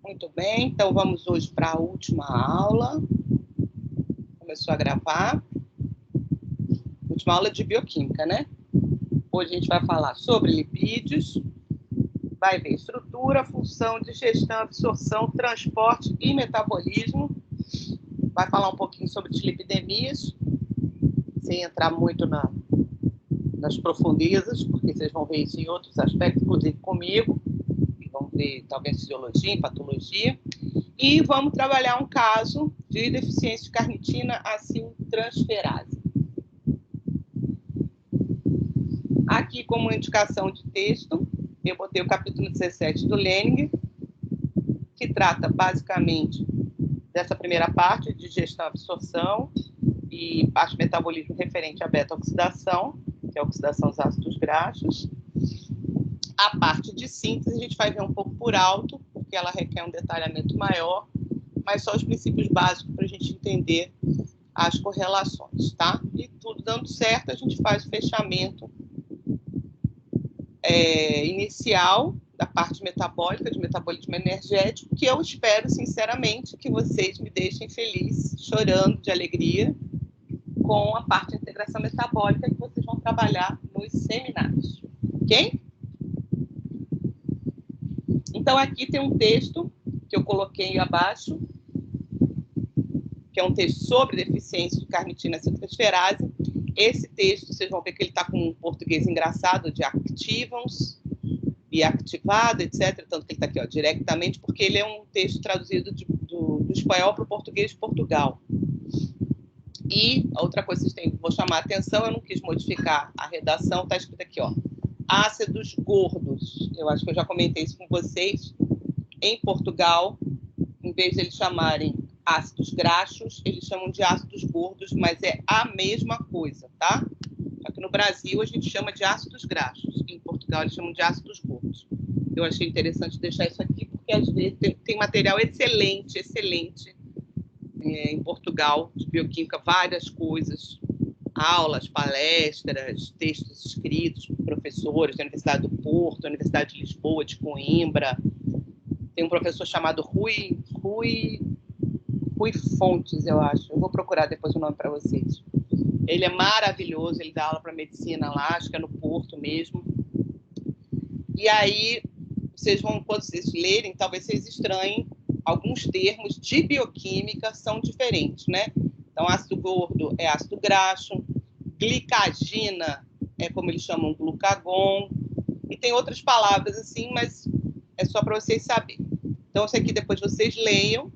Muito bem, então vamos hoje para a última aula. Começou a gravar. Última aula de bioquímica, né? Hoje a gente vai falar sobre lipídios, vai ver estrutura, função, digestão, absorção, transporte e metabolismo. Vai falar um pouquinho sobre dislipidemias, sem entrar muito nas profundezas, porque vocês vão ver isso em outros aspectos, inclusive comigo. Vamos ver talvez fisiologia, patologia. E vamos trabalhar um caso de deficiência de carnitina aciltransferase. Aqui, como indicação de texto, eu botei o capítulo 17 do Lening, que trata basicamente dessa primeira parte, de digestão e absorção, e parte de metabolismo referente à beta-oxidação, que é a oxidação dos ácidos graxos. A parte de síntese a gente vai ver um pouco por alto, porque ela requer um detalhamento maior, mas só os princípios básicos para a gente entender as correlações, tá? E tudo dando certo, a gente faz o fechamento inicial da parte metabólica, de metabolismo energético, que eu espero, sinceramente, que vocês me deixem feliz, chorando de alegria, com a parte de integração metabólica que vocês vão trabalhar nos seminários, ok? Então, aqui tem um texto que eu coloquei abaixo, que é um texto sobre deficiência de carnitina aciltransferase. Esse texto, vocês vão ver que ele está com um português engraçado, de activans e ativado, etc. Tanto que ele está aqui, ó, diretamente, porque ele é um texto traduzido do espanhol para o português de Portugal. E outra coisa que vou chamar a atenção, eu não quis modificar a redação, está escrito aqui, ó, ácidos gordos. Eu acho que eu já comentei isso com vocês. Em Portugal, em vez de eles chamarem ácidos graxos, eles chamam de ácidos gordos, mas é a mesma coisa, tá? Só que no Brasil a gente chama de ácidos graxos, em Portugal eles chamam de ácidos gordos. Eu achei interessante deixar isso aqui, porque às vezes tem material excelente em Portugal, de bioquímica, várias coisas, aulas, palestras, textos escritos por professores da Universidade do Porto, da Universidade de Lisboa, de Coimbra. Tem um professor chamado Rui Fontes, eu acho. Eu vou procurar depois o nome para vocês. Ele é maravilhoso, ele dá aula para medicina lá, acho que é no Porto mesmo. E aí, vocês vão, quando vocês lerem, talvez vocês estranhem, alguns termos de bioquímica são diferentes, né? Então, ácido gordo é ácido graxo, glicagina é como eles chamam glucagon, e tem outras palavras assim, mas é só para vocês saberem. Então, isso aqui depois vocês leiam.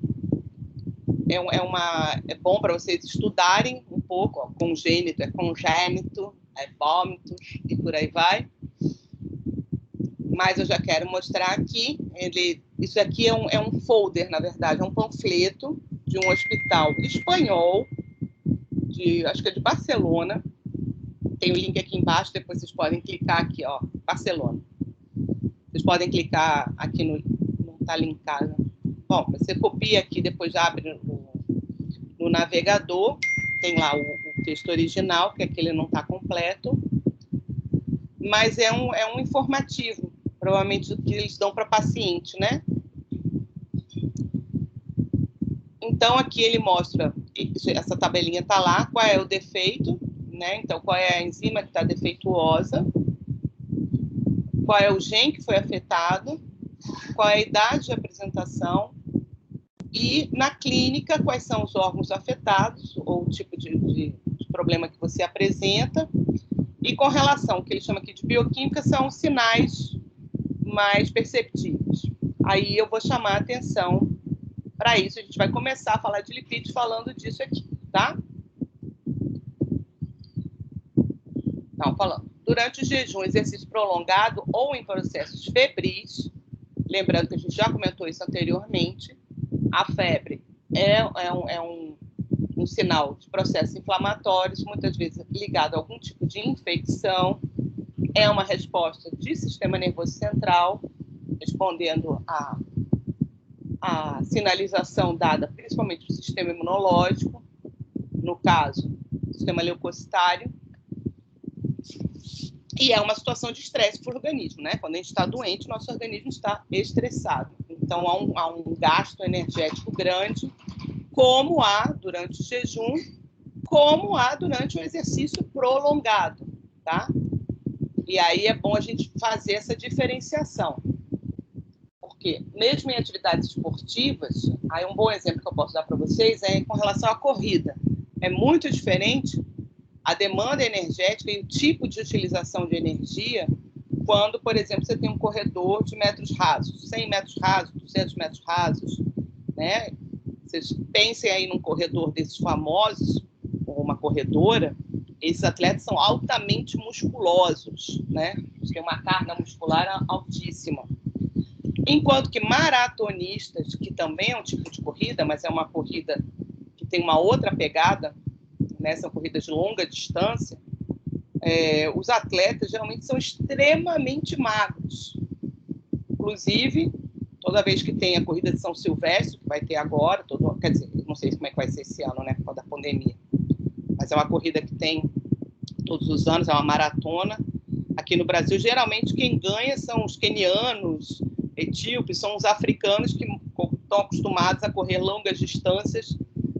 É bom para vocês estudarem um pouco. Ó, congênito é congênito, é vômito e por aí vai. Mas eu já quero mostrar aqui. Isso aqui é um folder, na verdade, é um panfleto de um hospital espanhol, acho que é de Barcelona. Tem o link aqui embaixo, depois vocês podem clicar aqui, ó, Barcelona. Vocês podem clicar aqui não está linkado. Bom, você copia aqui, depois abre no navegador, tem lá o texto original, que aquele não está completo, mas é um informativo, provavelmente que eles dão para paciente, né? Então, aqui ele mostra, essa tabelinha está lá, qual é o defeito, né? Então, qual é a enzima que está defeituosa, qual é o gene que foi afetado, qual é a idade de apresentação, e, na clínica, quais são os órgãos afetados, ou o tipo de problema que você apresenta, e com relação ao que ele chama aqui de bioquímica, são os sinais mais perceptíveis. Aí eu vou chamar a atenção para isso. A gente vai começar a falar de lipídios falando disso aqui, tá? Então, falando. Durante o jejum, exercício prolongado ou em processos febris, lembrando que a gente já comentou isso anteriormente, a febre é um sinal de processos inflamatórios, muitas vezes ligado a algum tipo de infecção, é uma resposta de sistema nervoso central, respondendo à sinalização dada principalmente do sistema imunológico, no caso, do sistema leucocitário, e é uma situação de estresse para o organismo, né? Quando a gente está doente, nosso organismo está estressado. então há um gasto energético grande, como há durante o jejum, como há durante o exercício prolongado, tá? E aí é bom a gente fazer essa diferenciação. Porque, mesmo em atividades esportivas, aí um bom exemplo que eu posso dar para vocês é com relação à corrida. É muito diferente a demanda energética e o tipo de utilização de energia quando, por exemplo, você tem um corredor de metros rasos, 100 metros rasos, 200 metros rasos, né? Vocês pensem aí num corredor desses famosos, ou uma corredora, esses atletas são altamente musculosos, né? Eles têm uma carga muscular altíssima. Enquanto que maratonistas, que também é um tipo de corrida, mas é uma corrida que tem uma outra pegada, né? São corridas de longa distância, os atletas geralmente são extremamente magros. Inclusive, toda vez que tem a corrida de São Silvestre, que vai ter agora, quer dizer, não sei como é que vai ser esse ano, né, por causa da pandemia, mas é uma corrida que tem todos os anos, é uma maratona. Aqui no Brasil, geralmente, quem ganha são os quenianos, etíopes, são os africanos que estão acostumados a correr longas distâncias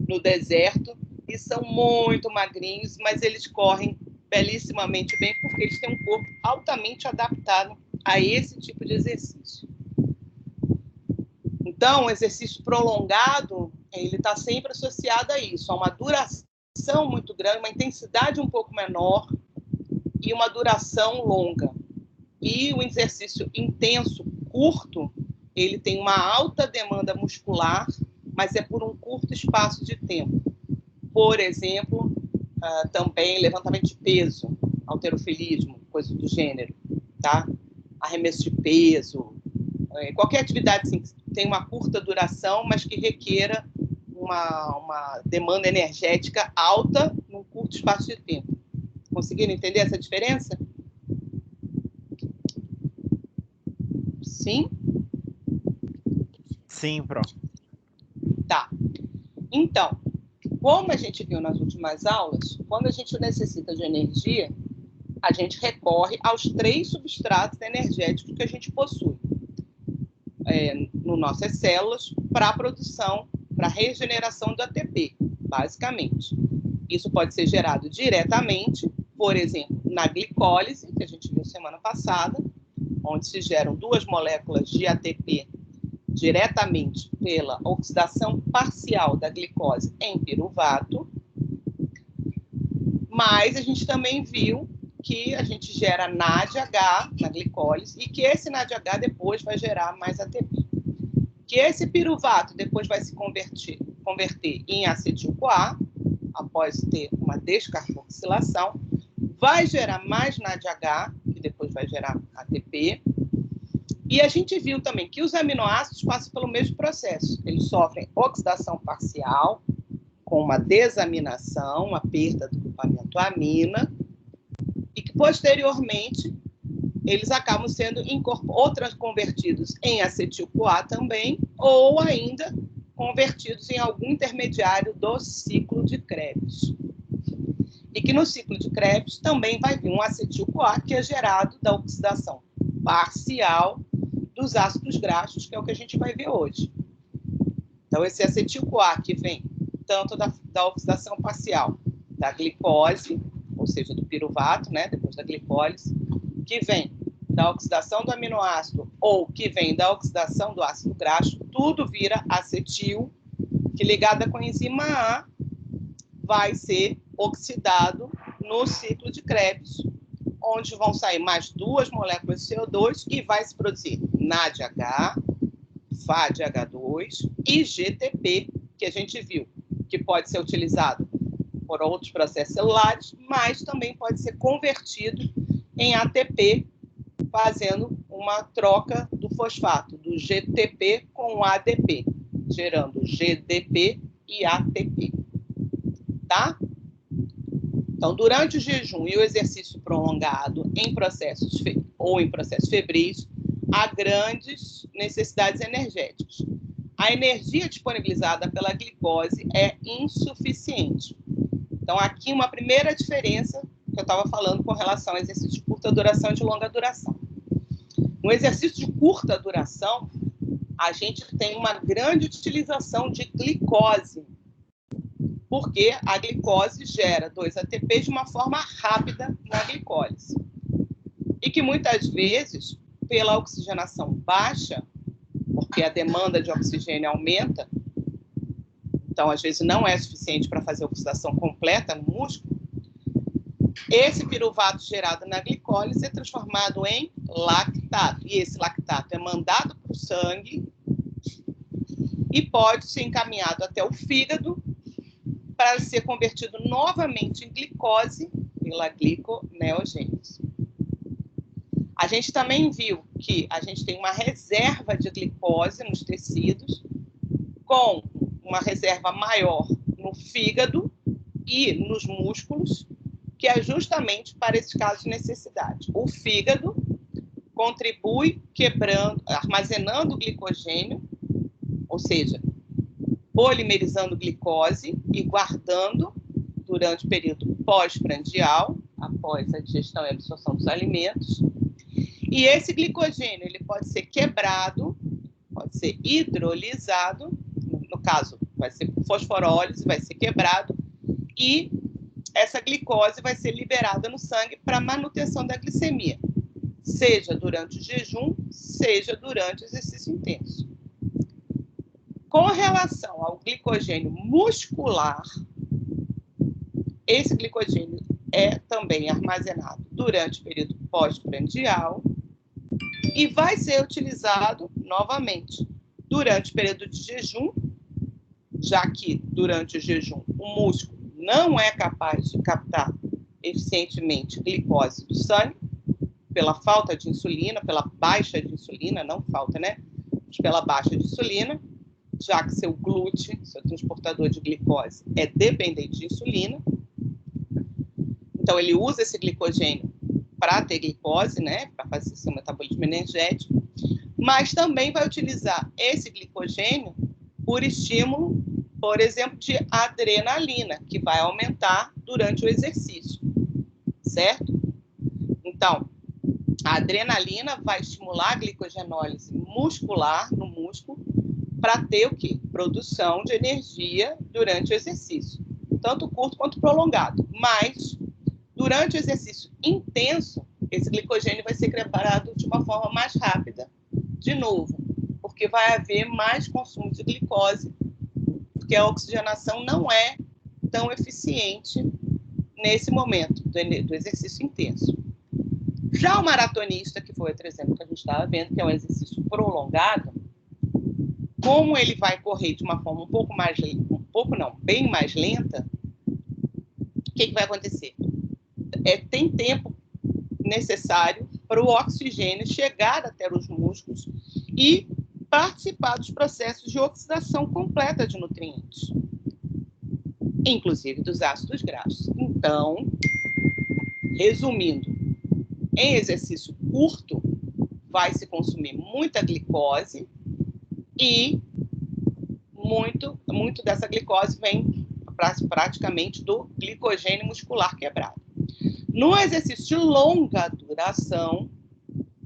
no deserto e são muito magrinhos, mas eles correm belíssimamente bem porque eles têm um corpo altamente adaptado a esse tipo de exercício. Então, o exercício prolongado, ele está sempre associado a isso, a uma duração muito grande, uma intensidade um pouco menor e uma duração longa. E o exercício intenso, curto, ele tem uma alta demanda muscular, mas é por um curto espaço de tempo. Por exemplo, também levantamento de peso, halterofilismo, coisa do gênero, tá? Arremesso de peso, qualquer atividade assim, que tem uma curta duração, mas que requeira uma demanda energética alta num curto espaço de tempo. Conseguiram entender essa diferença? Sim? Sim, Pro. Tá. Então, como a gente viu nas últimas aulas, quando a gente necessita de energia, a gente recorre aos 3 substratos energéticos que a gente possui no nossas células para a produção, para a regeneração do ATP, basicamente. Isso pode ser gerado diretamente, por exemplo, na glicólise, que a gente viu semana passada, onde se geram 2 moléculas de ATP diretamente pela oxidação parcial da glicose em piruvato, mas a gente também viu que a gente gera NADH na glicólise e que esse NADH depois vai gerar mais ATP. Que esse piruvato depois vai se converter em acetil-CoA, após ter uma descarboxilação, vai gerar mais NADH, que depois vai gerar ATP. E a gente viu também que os aminoácidos passam pelo mesmo processo. Eles sofrem oxidação parcial, com uma desaminação, uma perda do grupamento amina, e que, posteriormente, eles acabam sendo convertidos em acetil-CoA também, ou ainda convertidos em algum intermediário do ciclo de Krebs. E que no ciclo de Krebs também vai vir um acetil-CoA, que é gerado da oxidação parcial dos ácidos graxos, que é o que a gente vai ver hoje. Então, esse acetil-CoA que vem tanto da oxidação parcial da glicose, ou seja, do piruvato, né, depois da glicólise, que vem da oxidação do aminoácido ou que vem da oxidação do ácido graxo, tudo vira acetil, que ligada com a enzima A vai ser oxidado no ciclo de Krebs, onde vão sair mais 2 moléculas de CO2 e vai se produzir NADH, FADH2 e GTP, que a gente viu que pode ser utilizado por outros processos celulares, mas também pode ser convertido em ATP, fazendo uma troca do fosfato, do GTP com o ADP, gerando GDP e ATP. Tá? Então, durante o jejum e o exercício prolongado em processos febris, há grandes necessidades energéticas. A energia disponibilizada pela glicose é insuficiente. Então, aqui uma primeira diferença que eu estava falando com relação ao exercício de curta duração e de longa duração. No exercício de curta duração, a gente tem uma grande utilização de glicose, porque a glicose gera 2 ATPs de uma forma rápida na glicólise. E que muitas vezes, pela oxigenação baixa, porque a demanda de oxigênio aumenta, então às vezes não é suficiente para fazer a oxidação completa no músculo, esse piruvato gerado na glicólise é transformado em lactato. E esse lactato é mandado para o sangue e pode ser encaminhado até o fígado para ser convertido novamente em glicose pela gliconeogênese. A gente também viu que a gente tem uma reserva de glicose nos tecidos, com uma reserva maior no fígado e nos músculos, que é justamente para esse caso de necessidade. O fígado contribui armazenando glicogênio, ou seja, polimerizando glicose e guardando durante o período pós-prandial, após a digestão e absorção dos alimentos. E esse glicogênio ele pode ser quebrado, pode ser hidrolisado, no caso, vai ser fosforólise, vai ser quebrado, e essa glicose vai ser liberada no sangue para manutenção da glicemia, seja durante o jejum, seja durante o exercício intenso. Com relação ao glicogênio muscular, esse glicogênio é também armazenado durante o período pós-prandial e vai ser utilizado novamente durante o período de jejum, já que durante o jejum o músculo não é capaz de captar eficientemente glicose do sangue, pela falta de insulina, pela baixa de insulina, não falta, né? Mas pela baixa de insulina, já que seu glúten, seu transportador de glicose, é dependente de insulina. Então, ele usa esse glicogênio para ter glicose, né? Para fazer seu metabolismo energético, mas também vai utilizar esse glicogênio por estímulo, por exemplo, de adrenalina, que vai aumentar durante o exercício, certo? Então, a adrenalina vai estimular a glicogenólise muscular no músculo para ter o quê? Produção de energia durante o exercício, tanto curto quanto prolongado. Mas, durante o exercício intenso, esse glicogênio vai ser preparado de uma forma mais rápida, de novo, porque vai haver mais consumo de glicose, porque a oxigenação não é tão eficiente nesse momento do exercício intenso. Já o maratonista, que foi outro exemplo que a gente estava vendo, que é um exercício prolongado, como ele vai correr de uma forma bem mais lenta, o que vai acontecer? Tem tempo necessário para o oxigênio chegar até os músculos e participar dos processos de oxidação completa de nutrientes, inclusive dos ácidos graxos. Então, resumindo, em exercício curto, vai se consumir muita glicose e muito dessa glicose vem praticamente do glicogênio muscular quebrado. No exercício de longa duração,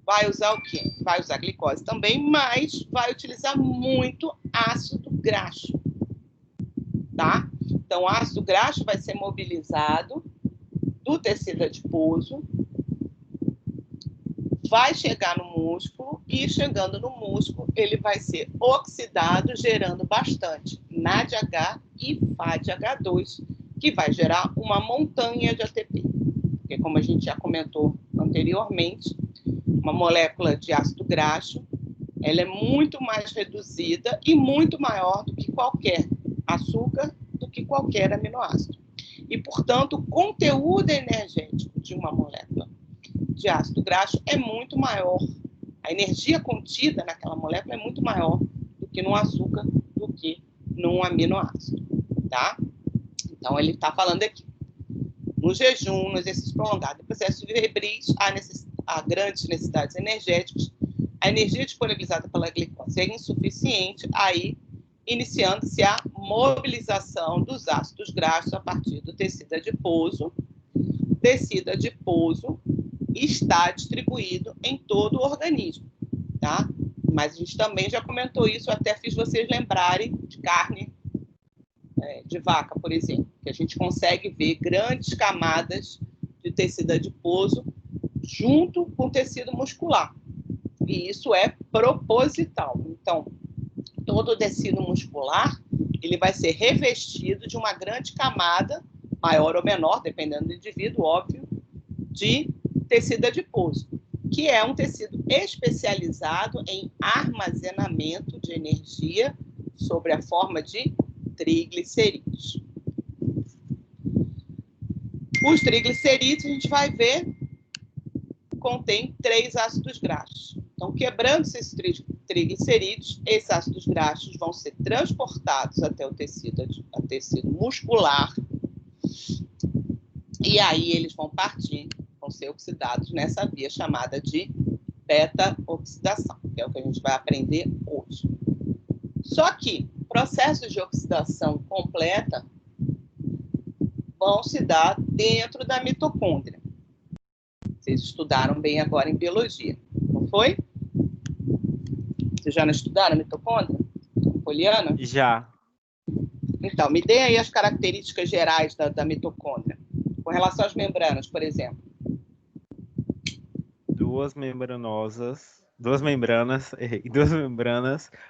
vai usar o quê? Vai usar glicose também, mas vai utilizar muito ácido graxo, tá? Então, o ácido graxo vai ser mobilizado do tecido adiposo, vai chegar no músculo e, chegando no músculo, ele vai ser oxidado, gerando bastante NADH e FADH2, que vai gerar uma montanha de ATP. Porque, como a gente já comentou anteriormente, uma molécula de ácido graxo, ela é muito mais reduzida e muito maior do que qualquer açúcar, do que qualquer aminoácido. E, portanto, o conteúdo energético de uma molécula de ácido graxo é muito maior. A energia contida naquela molécula é muito maior do que no açúcar, do que num aminoácido, tá? Então, ele está falando aqui. No jejum, no exercício prolongado, no processo de febris, há grandes necessidades energéticas, a energia disponibilizada pela glicose é insuficiente, aí iniciando-se a mobilização dos ácidos graxos a partir do tecido adiposo. O tecido adiposo está distribuído em todo o organismo, tá? Mas a gente também já comentou isso, eu até fiz vocês lembrarem de carne de vaca, por exemplo, que a gente consegue ver grandes camadas de tecido adiposo junto com tecido muscular. E isso é proposital. Então, todo o tecido muscular ele vai ser revestido de uma grande camada, maior ou menor, dependendo do indivíduo, óbvio, de tecido adiposo, que é um tecido especializado em armazenamento de energia sob a forma de triglicerídeos. Os triglicerídeos, a gente vai ver, contém 3 ácidos graxos. Então, quebrando esses triglicerídeos, esses ácidos graxos vão ser transportados até o tecido muscular, e aí eles vão partir, vão ser oxidados nessa via chamada de beta-oxidação, que é o que a gente vai aprender hoje. Só que processos de oxidação completa vão se dar dentro da mitocôndria. Vocês estudaram bem agora em biologia, não foi? Vocês já não estudaram a mitocôndria? Poliana? Já. Então, me dê aí as características gerais da mitocôndria. Com relação às membranas, por exemplo. Duas membranas,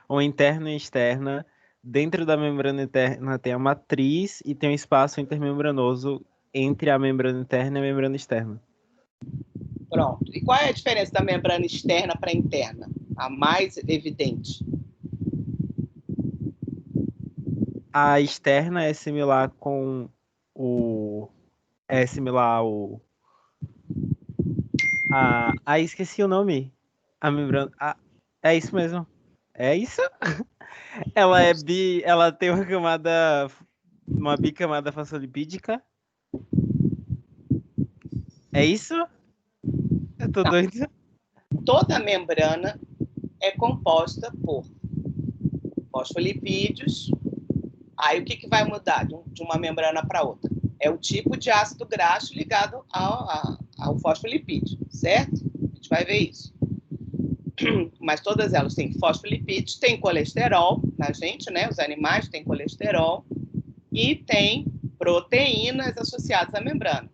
uma interna e externa. Dentro da membrana interna tem a matriz e tem um espaço intermembranoso entre a membrana interna e a membrana externa. Pronto. E qual é a diferença da membrana externa para a interna? A mais evidente. A externa é similar com o... É similar ao... esqueci o nome. A membrana... é isso mesmo. É isso? Ela tem uma bicamada fosfolipídica. É isso? Eu tô doido. Toda membrana é composta por fosfolipídios. Aí o que vai mudar de uma membrana para outra? É o tipo de ácido graxo ligado ao fosfolipídio, certo? A gente vai ver isso. Mas todas elas têm fosfolipídios, têm colesterol na gente, né? Os animais têm colesterol e têm proteínas associadas à membrana,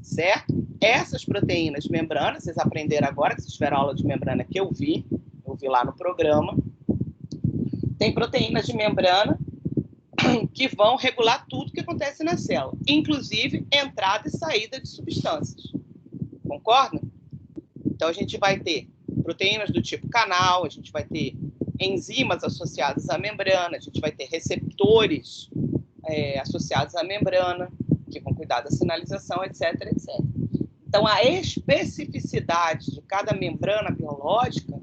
certo? Essas proteínas de membrana, vocês aprenderam agora, que vocês tiveram aula de membrana que eu vi lá no programa, tem proteínas de membrana que vão regular tudo que acontece na célula, inclusive entrada e saída de substâncias. Concorda? Então, a gente vai ter proteínas do tipo canal, a gente vai ter enzimas associadas à membrana, a gente vai ter receptores associados à membrana, que vão cuidar da sinalização, etc, etc. Então, a especificidade de cada membrana biológica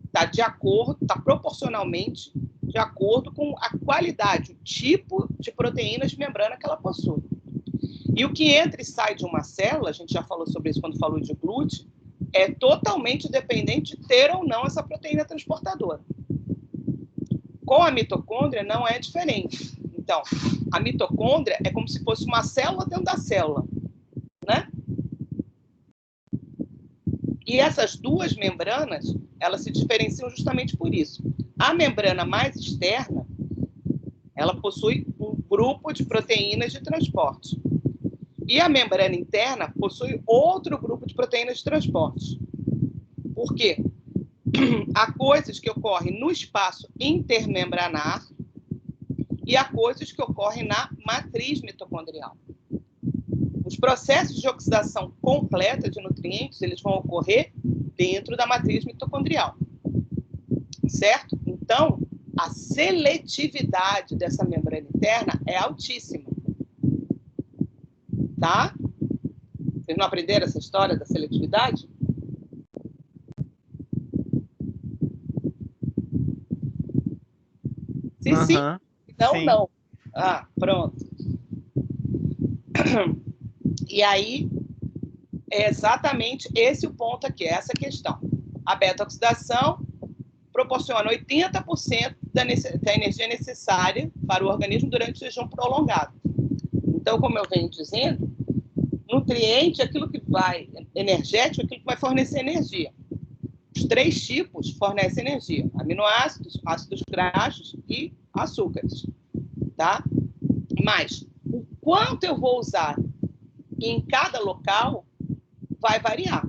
está proporcionalmente de acordo com a qualidade, o tipo de proteínas de membrana que ela possui. E o que entra e sai de uma célula, a gente já falou sobre isso quando falou de glúten, é totalmente dependente de ter ou não essa proteína transportadora. Com a mitocôndria não é diferente. Então, a mitocôndria é como se fosse uma célula dentro da célula, né? E essas duas membranas, elas se diferenciam justamente por isso. A membrana mais externa, ela possui um grupo de proteínas de transporte. E a membrana interna possui outro grupo de proteínas de transporte. Por quê? Há coisas que ocorrem no espaço intermembranar e há coisas que ocorrem na matriz mitocondrial. Os processos de oxidação completa de nutrientes, eles vão ocorrer dentro da matriz mitocondrial. Certo? Então, a seletividade dessa membrana interna é altíssima. Tá? Vocês não aprenderam essa história da seletividade? Sim, sim. Não, sim. Não. Ah, pronto. E aí, é exatamente esse o ponto aqui, essa questão. A beta-oxidação proporciona 80% da energia necessária para o organismo durante o jejum prolongado. Então, como eu venho dizendo, nutriente é aquilo que vai, energético é aquilo que vai fornecer energia. três tipos fornecem energia: aminoácidos, ácidos graxos e açúcares, tá? Mas o quanto eu vou usar em cada local vai variar.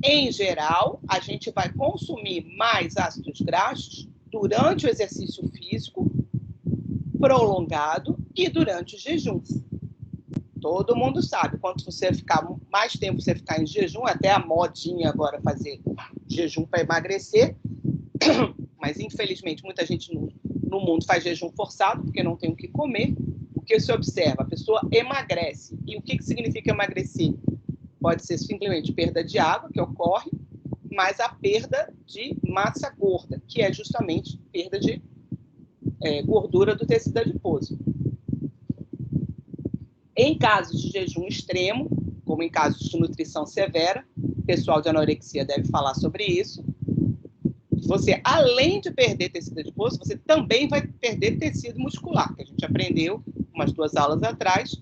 Em geral, a gente vai consumir mais ácidos graxos durante o exercício físico prolongado e durante o jejum. Todo mundo sabe, quanto você ficar mais tempo você ficar em jejum, até a modinha agora fazer jejum para emagrecer, mas infelizmente muita gente no mundo faz jejum forçado porque não tem o que comer. O que se observa? A pessoa emagrece. E o que significa emagrecer? Pode ser simplesmente perda de água, que ocorre, mas a perda de massa gorda, que é justamente perda de gordura do tecido adiposo. Em casos de jejum extremo, como em casos de nutrição severa, o pessoal de anorexia deve falar sobre isso, você, além de perder tecido adiposo, você também vai perder tecido muscular, que a gente aprendeu umas 2 aulas atrás,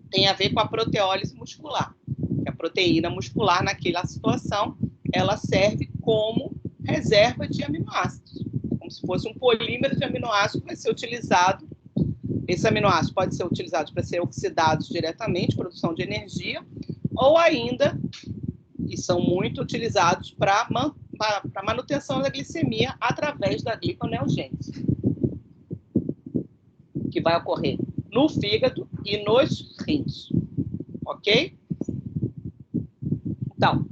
tem a ver com a proteólise muscular. A proteína muscular, naquela situação, ela serve como reserva de aminoácidos. Como se fosse um polímero de aminoácidos que vai ser utilizado. Esse aminoácido pode ser utilizado para ser oxidados diretamente, produção de energia, ou ainda, e são muito utilizados para manutenção da glicemia através da gliconeogênese, que vai ocorrer no fígado e nos rins. Ok? Então,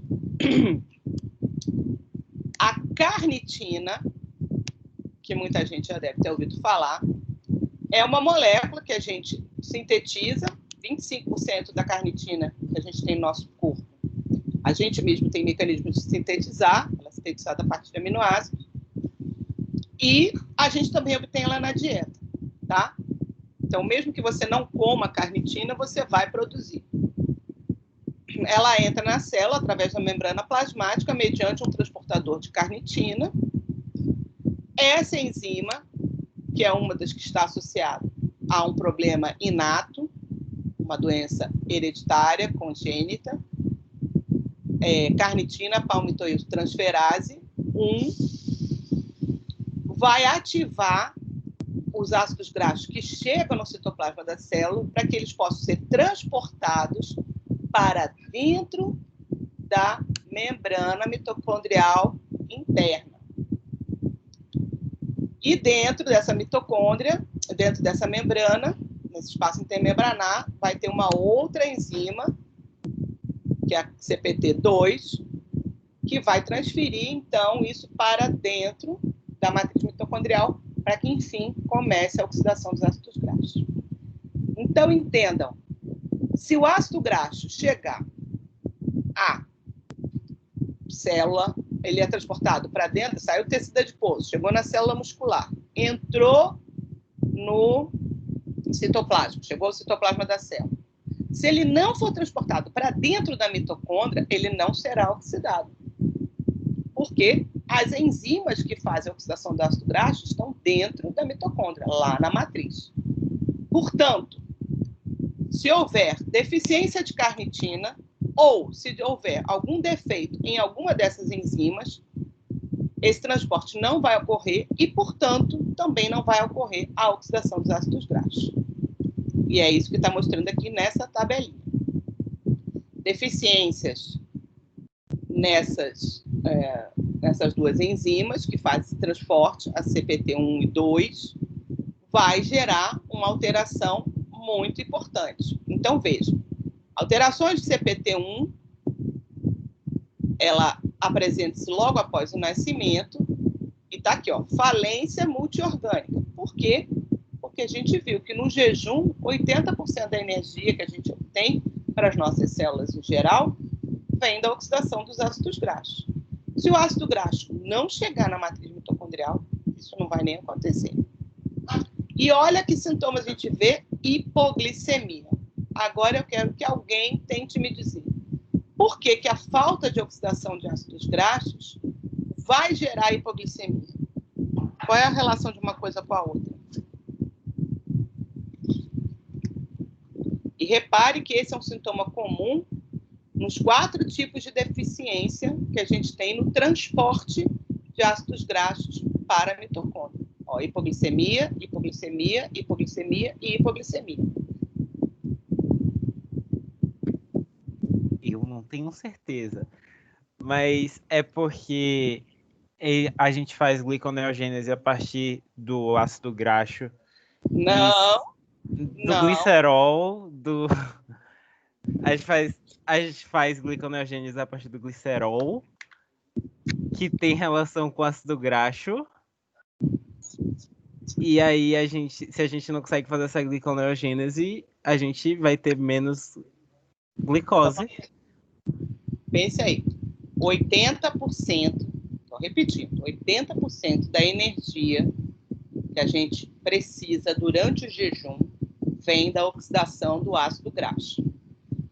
a carnitina, que muita gente já deve ter ouvido falar, é uma molécula que a gente sintetiza, 25% da carnitina que a gente tem no nosso corpo. A gente mesmo tem mecanismo de sintetizar, ela é sintetizada a partir de aminoácidos, e a gente também obtém ela na dieta, tá? Então, mesmo que você não coma carnitina, você vai produzir. Ela entra na célula através da membrana plasmática mediante um transportador de carnitina. Essa enzima, que é uma das que está associada a um problema inato, uma doença hereditária, congênita, carnitina palmitoiltransferase 1, vai ativar os ácidos graxos que chegam no citoplasma da célula para que eles possam ser transportados para dentro da membrana mitocondrial interna. E dentro dessa mitocôndria, dentro dessa membrana, nesse espaço intermembranar, vai ter uma outra enzima, que é a CPT2, que vai transferir, então, isso para dentro da matriz mitocondrial, para que, enfim, comece a oxidação dos ácidos graxos. Então, entendam, se o ácido graxo chegar à célula, ele é transportado para dentro, saiu o tecido adiposo, chegou na célula muscular, entrou no citoplasma, chegou ao citoplasma da célula. Se ele não for transportado para dentro da mitocôndria, ele não será oxidado. Porque as enzimas que fazem a oxidação do ácido graxo estão dentro da mitocôndria, lá na matriz. Portanto, se houver deficiência de carnitina ou se houver algum defeito em alguma dessas enzimas, esse transporte não vai ocorrer e, portanto, também não vai ocorrer a oxidação dos ácidos graxos. E é isso que está mostrando aqui nessa tabelinha. Deficiências nessas duas enzimas que fazem esse transporte, a CPT1 e 2, vai gerar uma alteração muito importante. Então, vejam, alterações de CPT1, ela apresenta-se logo após o nascimento, e está aqui, ó, falência multiorgânica. Por quê? Porque a gente viu que no jejum, 80% da energia que a gente obtém para as nossas células em geral vem da oxidação dos ácidos graxos. Se o ácido graxo não chegar na matriz mitocondrial, isso não vai nem acontecer. E olha que sintomas a gente vê: hipoglicemia. Agora eu quero que alguém tente me dizer por que que a falta de oxidação de ácidos graxos vai gerar hipoglicemia. Qual é a relação de uma coisa com a outra? E repare que esse é um sintoma comum nos 4 tipos de deficiência que a gente tem no transporte de ácidos graxos para a mitocôndria. Ó, hipoglicemia, hipoglicemia, hipoglicemia e hipoglicemia. Eu não tenho certeza, mas é porque a gente faz gliconeogênese a partir do ácido graxo. Não, do glicerol, a gente faz gliconeogênese a partir do glicerol, que tem relação com ácido graxo. E aí se a gente não consegue fazer essa gliconeogênese, a gente vai ter menos glicose. Pense aí, 80%, estou repetindo, 80% da energia que a gente precisa durante o jejum vem da oxidação do ácido graxo.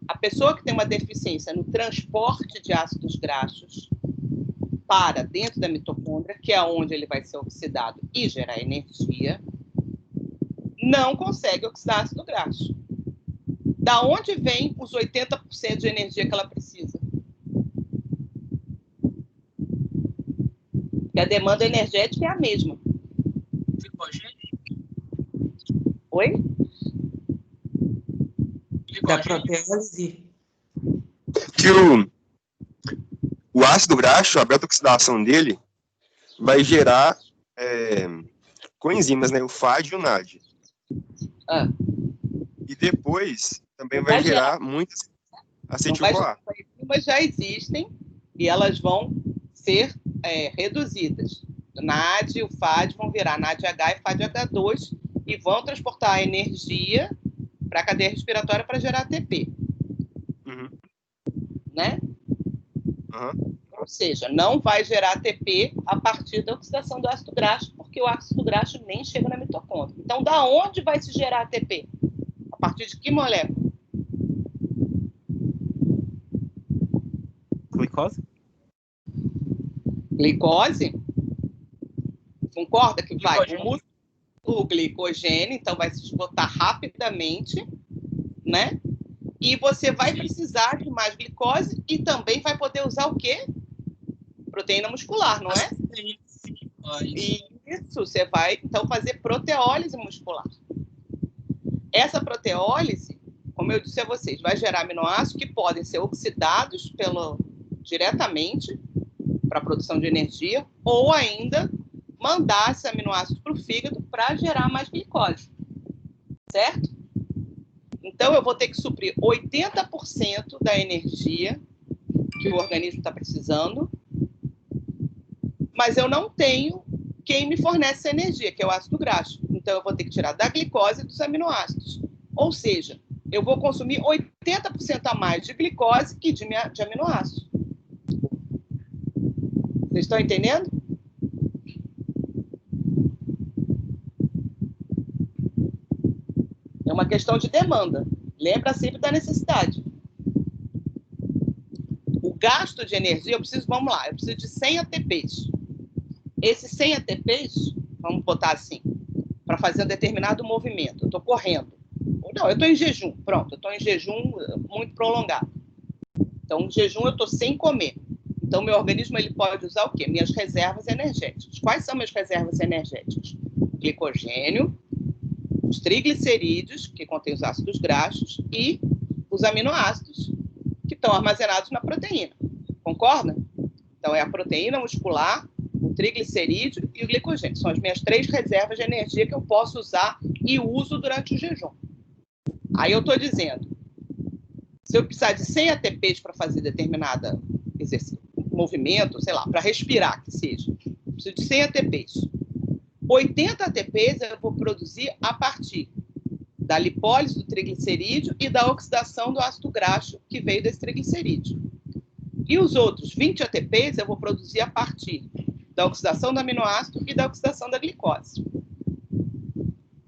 A pessoa que tem uma deficiência no transporte de ácidos graxos para dentro da mitocôndria, que é onde ele vai ser oxidado e gerar energia, não consegue oxidar ácido graxo. Da onde vem os 80% de energia que ela precisa? Porque a demanda energética é a mesma. Oi? Da proteólise? Que o ácido graxo, a beta-oxidação dele, vai gerar coenzimas, né? O FAD e o NAD. E depois também vai gerar muitas acetil-CoA. As coenzimas já existem e elas vão ser reduzidas. O NAD e o FAD vão virar NADH e FADH2 e vão transportar a energia para a cadeia respiratória para gerar ATP. Uhum. Né? Uhum. Ou seja, não vai gerar ATP a partir da oxidação do ácido graxo, porque o ácido graxo nem chega na mitocôndria. Então, da onde vai se gerar ATP? A partir de que molécula? Glicose? Glicose? Concorda que vai o glicogênio, então vai se esgotar rapidamente, né? E você vai precisar de mais glicose e também vai poder usar o quê? Proteína muscular, não é? Isso, você vai, então, fazer proteólise muscular. Essa proteólise, como eu disse a vocês, vai gerar aminoácidos que podem ser oxidados diretamente para a produção de energia ou ainda mandar esse aminoácido para o fígado para gerar mais glicose. Certo? Então, eu vou ter que suprir 80% da energia que o organismo está precisando, mas eu não tenho quem me fornece essa energia, que é o ácido graxo. Então, eu vou ter que tirar da glicose e dos aminoácidos. Ou seja, eu vou consumir 80% a mais de glicose que de aminoácidos. Vocês estão entendendo? É uma questão de demanda. Lembra sempre da necessidade. O gasto de energia, eu preciso de 100 ATPs. Esses 100 ATPs, vamos botar assim, para fazer um determinado movimento. Eu estou correndo. Não, eu estou em jejum. Pronto, eu estou em jejum muito prolongado. Então, em jejum, eu estou sem comer. Então, meu organismo ele pode usar o quê? Minhas reservas energéticas. Quais são minhas reservas energéticas? Glicogênio, os triglicerídeos, que contêm os ácidos graxos, e os aminoácidos, que estão armazenados na proteína. Concorda? Então, é a proteína muscular, o triglicerídeo e o glicogênio. São as minhas 3 reservas de energia que eu posso usar e uso durante o jejum. Aí eu estou dizendo, se eu precisar de 100 ATPs para fazer determinado exercício, movimento, sei lá, para respirar, que seja, eu preciso de 100 ATPs. 80 ATPs eu vou produzir a partir da lipólise do triglicerídeo e da oxidação do ácido graxo que veio desse triglicerídeo. E os outros 20 ATPs eu vou produzir a partir da oxidação do aminoácido e da oxidação da glicose.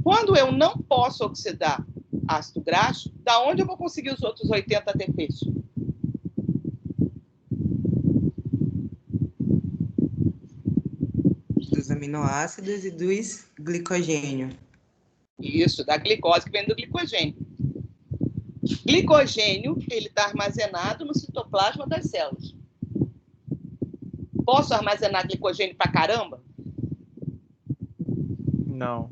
Quando eu não posso oxidar ácido graxo, da onde eu vou conseguir os outros 80 ATPs? Dos aminoácidos e dos glicogênio. Isso, da glicose que vem do glicogênio. Glicogênio, ele está armazenado no citoplasma das células. Posso armazenar glicogênio pra caramba? Não.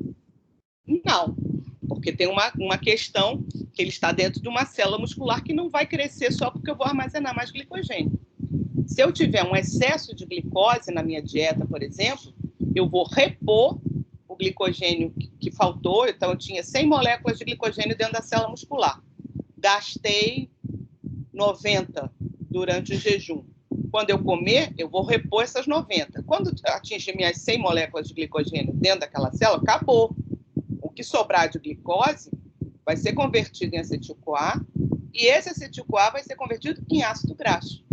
Não, porque tem uma questão que ele está dentro de uma célula muscular que não vai crescer só porque eu vou armazenar mais glicogênio. Se eu tiver um excesso de glicose na minha dieta, por exemplo, eu vou repor o glicogênio que faltou. Então, eu tinha 100 moléculas de glicogênio dentro da célula muscular. Gastei 90 durante o jejum. Quando eu comer, eu vou repor essas 90. Quando atingir minhas 100 moléculas de glicogênio dentro daquela célula, acabou. O que sobrar de glicose vai ser convertido em acetil-CoA e esse acetil-CoA vai ser convertido em ácido graxo.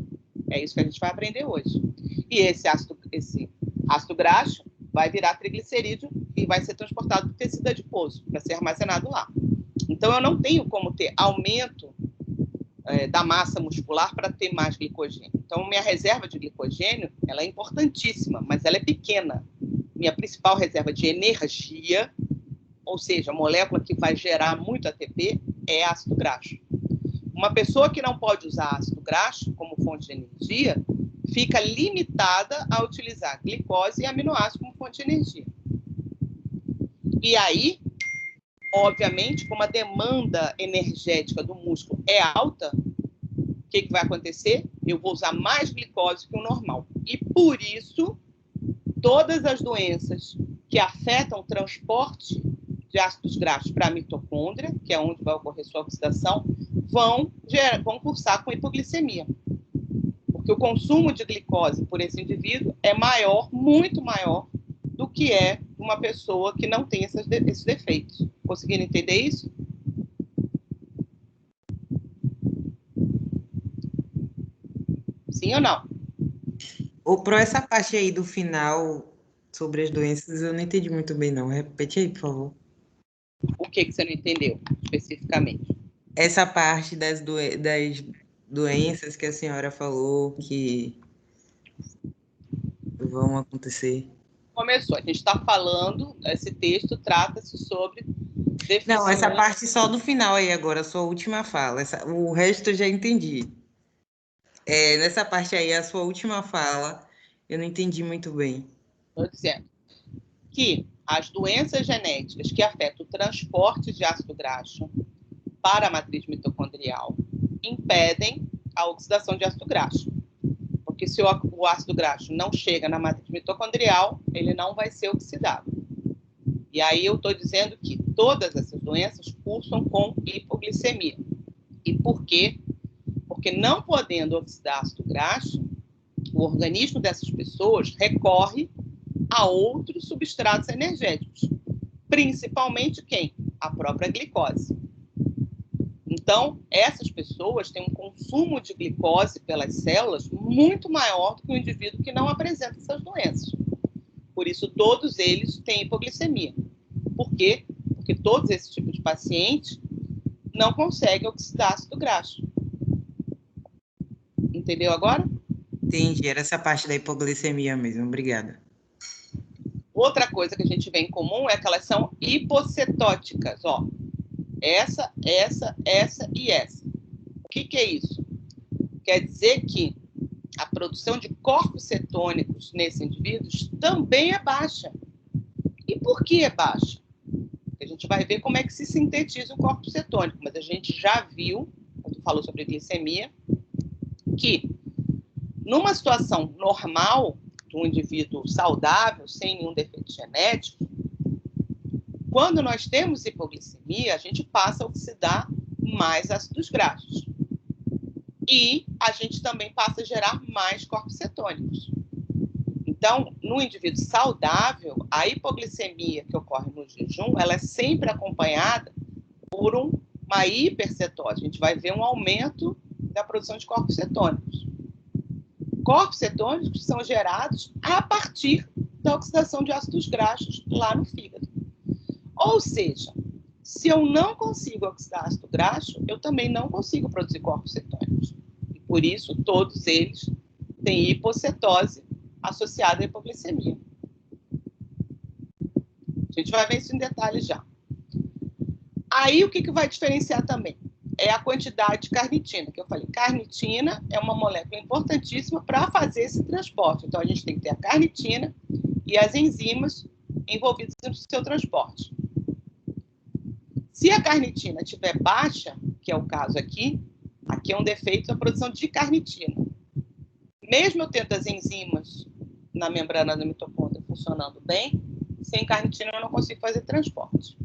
É isso que a gente vai aprender hoje. E esse ácido graxo vai virar triglicerídeo e vai ser transportado para o tecido adiposo, para ser armazenado lá. Então, eu não tenho como ter aumento da massa muscular para ter mais glicogênio. Então, minha reserva de glicogênio ela é importantíssima, mas ela é pequena. Minha principal reserva de energia, ou seja, a molécula que vai gerar muito ATP, é ácido graxo. Uma pessoa que não pode usar ácido graxo como fonte de energia fica limitada a utilizar glicose e aminoácidos como fonte de energia. E aí, obviamente, como a demanda energética do músculo é alta, o que vai acontecer? Eu vou usar mais glicose que o normal. E por isso, todas as doenças que afetam o transporte de ácidos graxos para a mitocôndria, que é onde vai ocorrer sua oxidação, vão cursar com hipoglicemia. Porque o consumo de glicose por esse indivíduo é maior, muito maior, do que é uma pessoa que não tem esses defeitos. Conseguiram entender isso? Sim ou não? Ô, Pro, essa parte aí do final sobre as doenças, eu não entendi muito bem, não. Repete aí, por favor. O que você não entendeu, especificamente? Essa parte das doenças que a senhora falou que vão acontecer. Começou. A gente está falando, esse texto trata-se sobre deficiência. Não, essa parte só do final aí agora, a sua última fala. O resto eu já entendi. Nessa parte aí, a sua última fala, eu não entendi muito bem. Estou dizendo que as doenças genéticas que afetam o transporte de ácido graxo para a matriz mitocondrial impedem a oxidação de ácido graxo. Porque se o ácido graxo não chega na matriz mitocondrial, ele não vai ser oxidado. E aí eu estou dizendo que todas essas doenças cursam com hipoglicemia. E por quê? Porque não podendo oxidar ácido graxo, o organismo dessas pessoas recorre a outros substratos energéticos. Principalmente quem? A própria glicose. Então, essas pessoas têm um consumo de glicose pelas células muito maior do que o indivíduo que não apresenta essas doenças. Por isso, todos eles têm hipoglicemia. Por quê? Porque todos esses tipos de pacientes não conseguem oxidar ácido graxo. Entendeu agora? Entendi, era essa parte da hipoglicemia mesmo, obrigada. Outra coisa que a gente vê em comum é que elas são hipocetóticas, ó. Essa e essa. O que é isso? Quer dizer que a produção de corpos cetônicos nesses indivíduos também é baixa. E por que é baixa? A gente vai ver como é que se sintetiza o corpo cetônico, mas a gente já viu, quando falou sobre glicemia, que numa situação normal de um indivíduo saudável, sem nenhum defeito genético, quando nós temos hipoglicemia, a gente passa a oxidar mais ácidos graxos. E a gente também passa a gerar mais corpos cetônicos. Então, no indivíduo saudável, a hipoglicemia que ocorre no jejum, ela é sempre acompanhada por uma hipercetose. A gente vai ver um aumento da produção de corpos cetônicos. Corpos cetônicos são gerados a partir da oxidação de ácidos graxos lá no fígado. Ou seja, se eu não consigo oxidar ácido graxo, eu também não consigo produzir corpos cetônicos. E por isso, todos eles têm hipocetose associada à hipoglicemia. A gente vai ver isso em detalhes já. Aí, o que vai diferenciar também? é a quantidade de carnitina, que eu falei. Carnitina é uma molécula importantíssima para fazer esse transporte. Então, a gente tem que ter a carnitina e as enzimas envolvidas no seu transporte. Se a carnitina estiver baixa, que é o caso aqui é um defeito da produção de carnitina. Mesmo eu tendo as enzimas na membrana da mitocôndria funcionando bem, sem carnitina eu não consigo fazer transporte.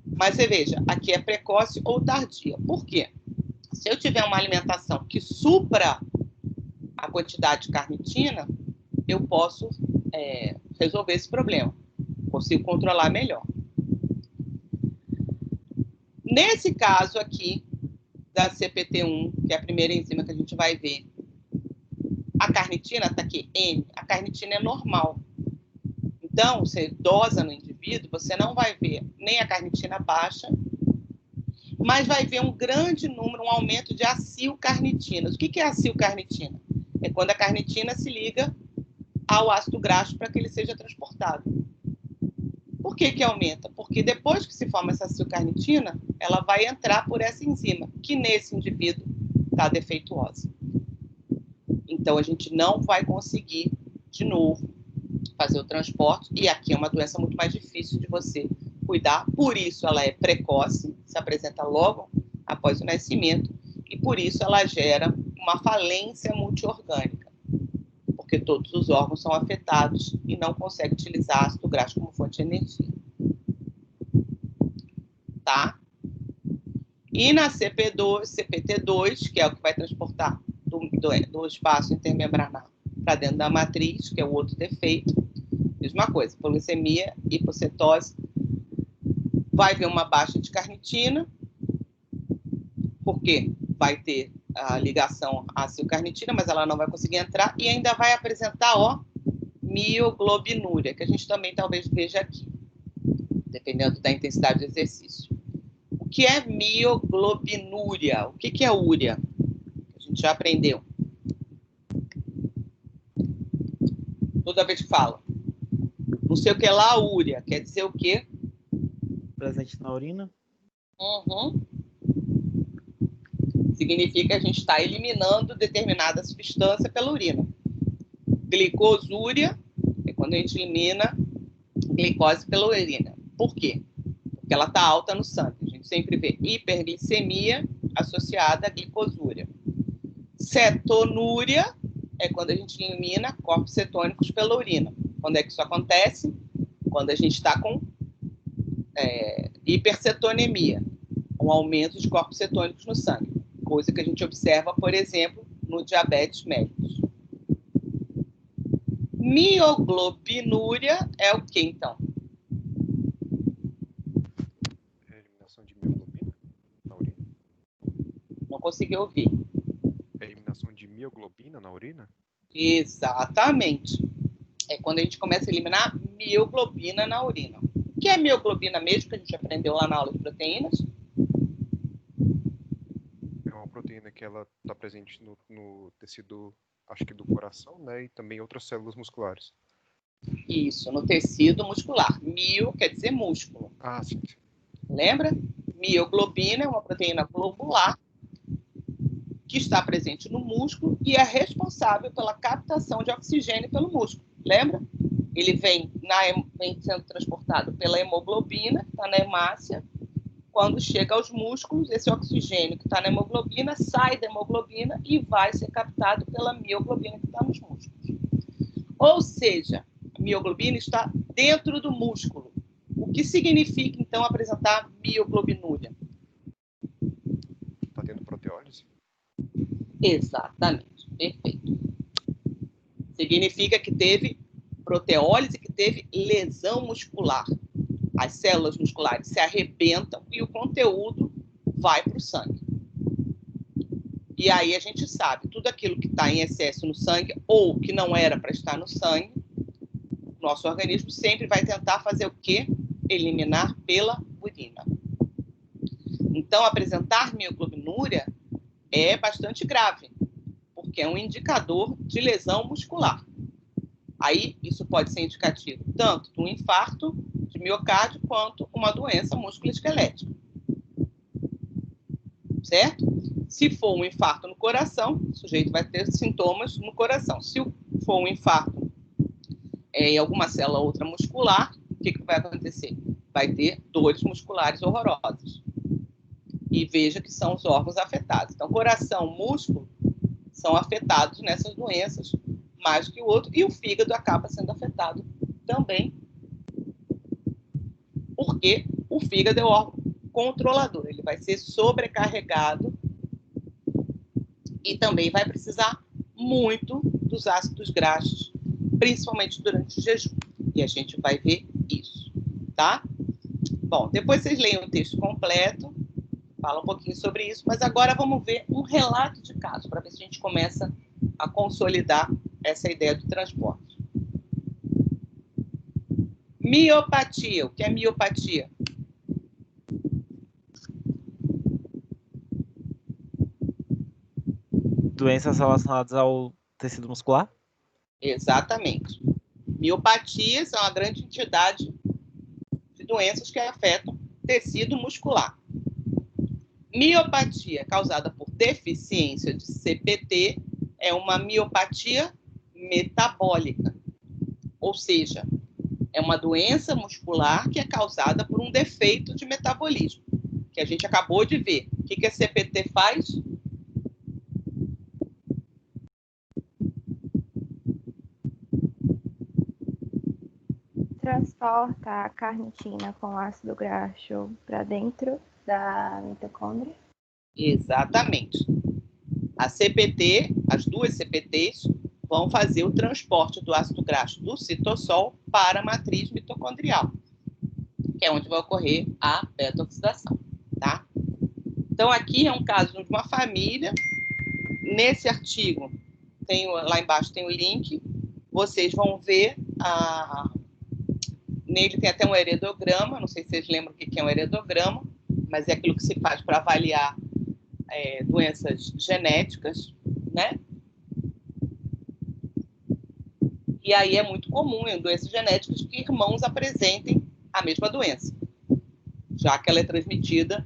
Mas você veja, aqui é precoce ou tardia. Por quê? Se eu tiver uma alimentação que supra a quantidade de carnitina, eu posso resolver esse problema. Consigo controlar melhor. Nesse caso aqui, da CPT1, que é a primeira enzima que a gente vai ver, a carnitina está aqui, M, a carnitina é normal. Então, você dosa no indivíduo, você não vai ver nem a carnitina baixa, mas vai ver um grande número, um aumento de acilcarnitinas. O que é acilcarnitina? É quando a carnitina se liga ao ácido graxo para que ele seja transportado. Por que aumenta? Porque depois que se forma essa acilcarnitina, ela vai entrar por essa enzima, que nesse indivíduo está defeituosa. Então, a gente não vai conseguir, de novo, fazer o transporte, e aqui é uma doença muito mais difícil de você cuidar, por isso ela é precoce, se apresenta logo após o nascimento, e por isso ela gera uma falência multiorgânica, porque todos os órgãos são afetados e não consegue utilizar ácido graxo como fonte de energia. Tá? E na CPT2, que é o que vai transportar do espaço intermembranar para dentro da matriz, que é o outro defeito, mesma coisa, polissemia, hipocetose, vai ver uma baixa de carnitina, porque vai ter a ligação à acilcarnitina, mas ela não vai conseguir entrar, e ainda vai apresentar, mioglobinúria, que a gente também talvez veja aqui, dependendo da intensidade do exercício. O que é mioglobinúria? O que é úria? A gente já aprendeu. Toda vez que fala, não sei o que lá, úria, quer dizer o quê? Presente na urina? Uhum. Significa que a gente está eliminando determinada substância pela urina. Glicosúria é quando a gente elimina glicose pela urina. Por quê? Porque ela está alta no sangue. A gente sempre vê hiperglicemia associada à glicosúria. Cetonúria é quando a gente elimina corpos cetônicos pela urina. Quando é que isso acontece? Quando a gente está com hipercetonemia, um aumento de corpos cetônicos no sangue. Coisa que a gente observa, por exemplo, no diabetes mellitus. Mioglobinúria é o que, então? Eliminação de mioglobina na urina? Não consegui ouvir. Eliminação de mioglobina na urina? Exatamente. É quando a gente começa a eliminar mioglobina na urina. O que é mioglobina mesmo, que a gente aprendeu lá na aula de proteínas? É uma proteína que ela está presente no tecido, acho que do coração, né? E também outras células musculares. Isso, no tecido muscular. Mio quer dizer músculo. Ah, sim. Lembra? Mioglobina é uma proteína globular que está presente no músculo e é responsável pela captação de oxigênio pelo músculo. Lembra? Ele vem sendo transportado pela hemoglobina, que está na hemácia. Quando chega aos músculos, esse oxigênio que está na hemoglobina sai da hemoglobina e vai ser captado pela mioglobina que está nos músculos. Ou seja, a mioglobina está dentro do músculo. O que significa, então, apresentar mioglobinúria? Está tendo proteólise? Exatamente, perfeito. Significa que teve proteólise, que teve lesão muscular. As células musculares se arrebentam e o conteúdo vai para o sangue. E aí a gente sabe, tudo aquilo que está em excesso no sangue ou que não era para estar no sangue, nosso organismo sempre vai tentar fazer o quê? Eliminar pela urina. Então, apresentar mioglobinúria é bastante grave, porque é um indicador de lesão muscular. Aí, isso pode ser indicativo tanto de um infarto de miocárdio quanto uma doença musculoesquelética. certo? Se for um infarto no coração, o sujeito vai ter sintomas no coração. Se for um infarto em alguma célula ou outra muscular, o que vai acontecer? Vai ter dores musculares horrorosas. E veja que são os órgãos afetados. Então, coração, músculo são afetados nessas doenças mais que o outro, e o fígado acaba sendo afetado também, porque o fígado é o órgão controlador, ele vai ser sobrecarregado e também vai precisar muito dos ácidos graxos, principalmente durante o jejum. E a gente vai ver isso, tá? Bom, depois vocês leem o texto completo, fala um pouquinho sobre isso, mas agora vamos ver um relato de caso, para ver se a gente começa a consolidar essa ideia do transporte. Miopatia. O que é miopatia? Doenças relacionadas ao tecido muscular? Exatamente. Miopatias são uma grande entidade de doenças que afetam tecido muscular. Miopatia causada por deficiência de CPT é uma miopatia metabólica, ou seja, é uma doença muscular que é causada por um defeito de metabolismo, que a gente acabou de ver. O que a CPT faz? Transporta a carnitina com ácido graxo para dentro da mitocôndria. Exatamente. A CPT, as duas CPTs, vão fazer o transporte do ácido graxo do citossol para a matriz mitocondrial, que é onde vai ocorrer a beta-oxidação, tá? Então, aqui é um caso de uma família. Nesse artigo, lá embaixo tem o link, vocês vão ver, nele tem até um heredograma, não sei se vocês lembram o que é um heredograma, mas é aquilo que se faz para avaliar doenças genéticas, né? E aí é muito comum em doenças genéticas que irmãos apresentem a mesma doença, já que ela é transmitida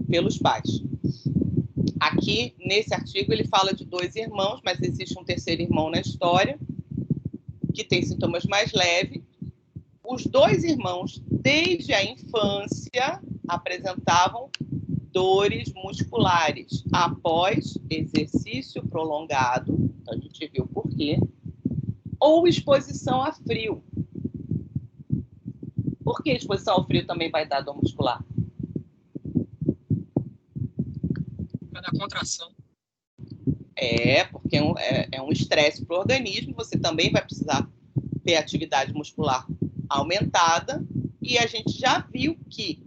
pelos pais. Aqui, nesse artigo, ele fala de 2 irmãos, mas existe um terceiro irmão na história, que tem sintomas mais leves. Os 2 irmãos, desde a infância, apresentavam dores musculares após exercício prolongado, então a gente viu por quê, ou exposição a frio. Por que exposição ao frio também vai dar dor muscular? Vai dar contração. Porque é um estresse para o organismo, você também vai precisar ter atividade muscular aumentada, e a gente já viu que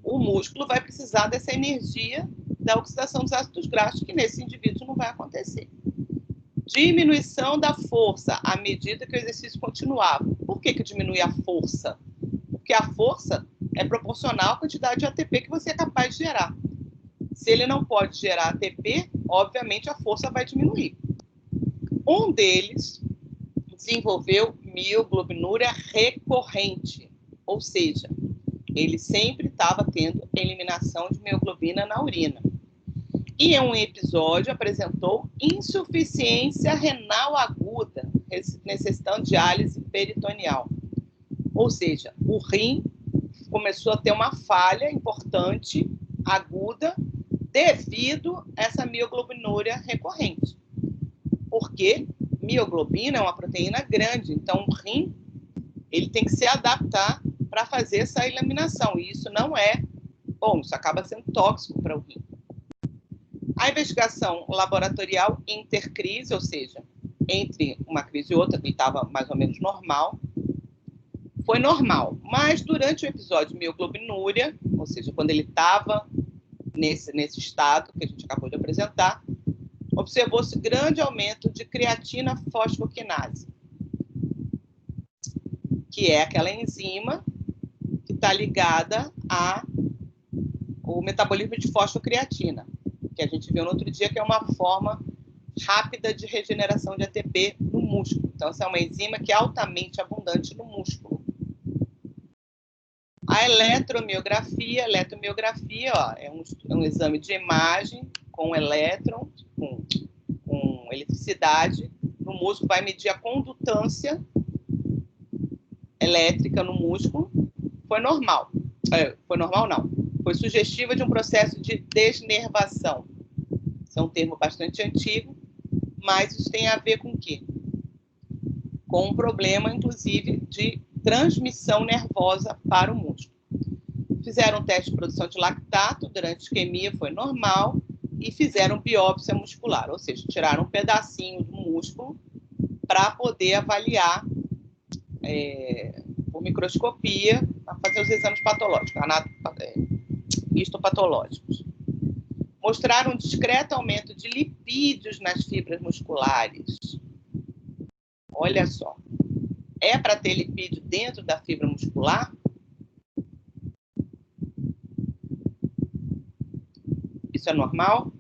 o músculo vai precisar dessa energia da oxidação dos ácidos graxos, que nesse indivíduo não vai acontecer. Diminuição da força à medida que o exercício continuava. Por que diminui a força? Porque a força é proporcional à quantidade de ATP que você é capaz de gerar. Se ele não pode gerar ATP, obviamente a força vai diminuir. Um deles desenvolveu mioglobinuria recorrente, ou seja, ele sempre estava tendo eliminação de mioglobina na urina. E em um episódio apresentou insuficiência renal aguda, necessitando de diálise peritoneal. Ou seja, o rim começou a ter uma falha importante, aguda, devido a essa mioglobinuria recorrente. Porque mioglobina é uma proteína grande, então o rim ele tem que se adaptar para fazer essa eliminação. E isso não é bom, isso acaba sendo tóxico para o rim. A investigação laboratorial intercrise, ou seja, entre uma crise e outra, que ele estava mais ou menos normal, foi normal. Mas durante o episódio de mioglobinuria, ou seja, quando ele estava nesse estado que a gente acabou de apresentar, observou-se grande aumento de creatina fosfoquinase, que é aquela enzima que está ligada ao metabolismo de fosfocreatina, que a gente viu no outro dia, que é uma forma rápida de regeneração de ATP no músculo. Então, essa é uma enzima que é altamente abundante no músculo. A eletromiografia, ó, é um exame de imagem com elétron, com eletricidade no músculo, vai medir a condutância elétrica no músculo. Foi normal. Foi normal, não. Foi sugestiva de um processo de desnervação. Isso é um termo bastante antigo, mas isso tem a ver com o quê? Com um problema, inclusive, de transmissão nervosa para o músculo. Fizeram um teste de produção de lactato, durante isquemia foi normal, e fizeram biópsia muscular, ou seja, tiraram um pedacinho do músculo para poder avaliar por microscopia, para fazer os exames patológicos, histopatológicos. Mostraram um discreto aumento de lipídios nas fibras musculares. Olha só. É para ter lipídio dentro da fibra muscular? Isso é normal?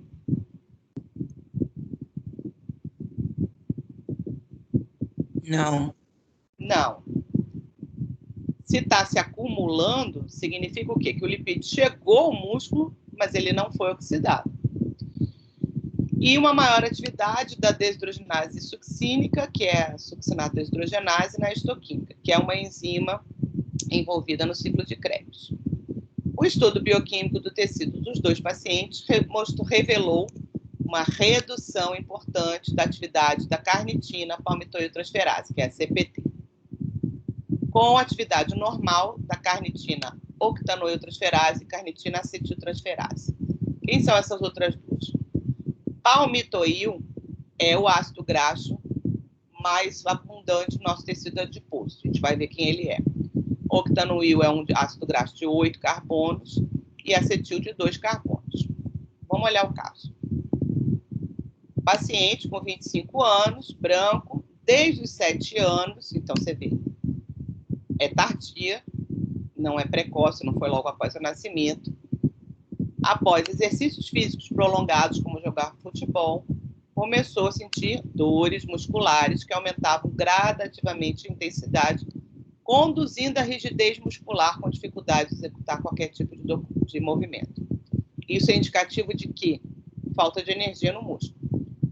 Não. Não. Se está se acumulando, significa o quê? Que o lipídio chegou ao músculo, mas ele não foi oxidado. E uma maior atividade da desidrogenase succínica, que é a succinato desidrogenase, na histoquímica, que é uma enzima envolvida no ciclo de Krebs. O estudo bioquímico do tecido dos dois pacientes revelou uma redução importante da atividade da carnitina palmitoiltransferase, que é a CPT, com a atividade normal da carnitina octanoiltransferase e carnitina acetiltransferase. Quem são essas outras duas? Palmitoil é o ácido graxo mais abundante no nosso tecido adiposo. A gente vai ver quem ele é. Octanoil é um ácido graxo de 8 carbonos e acetil de 2 carbonos. Vamos olhar o caso. Paciente com 25 anos, branco, desde os 7 anos, então você vê, é tardia, não é precoce, não foi logo após o nascimento. Após exercícios físicos prolongados, como jogar futebol, começou a sentir dores musculares que aumentavam gradativamente a intensidade, conduzindo à rigidez muscular com dificuldade de executar qualquer tipo de movimento. Isso é indicativo de que falta de energia no músculo.